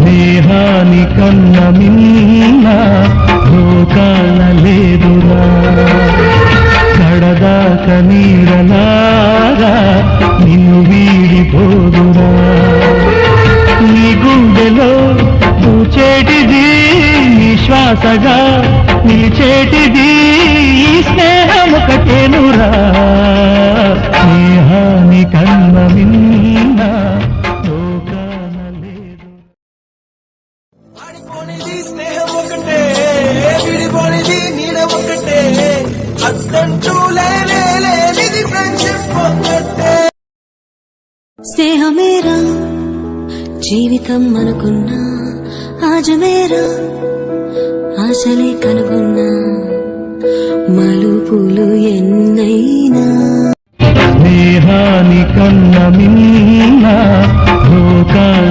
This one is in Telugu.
స్నేహాని కన్న మిన్న లోకాల లేదురా కడదాక నీడలాగా నిన్ను వీడిపోదురా నీ గుండెలో పూచేటిది నీ శ్వాసగా నిలిచేటిది ఈ స్నేహం ఒకటేనురా స్నేహాని కన్న మిన్న లోకాన లేదు ఆడిపోనిది స్నేహం ఒకటే విడిపోనిది నీడ ఒకటే అద్దంటూ లేనిది ఫ్రెండ్షిప్ ఒకటే స్నేహమేరా జీవితం అనుకున్నా ఆజమేరా ఆశలే కనుగొన్నా మలుపులు ఎన్నైనా స్నేహాని కన్న మిన్న లోకాల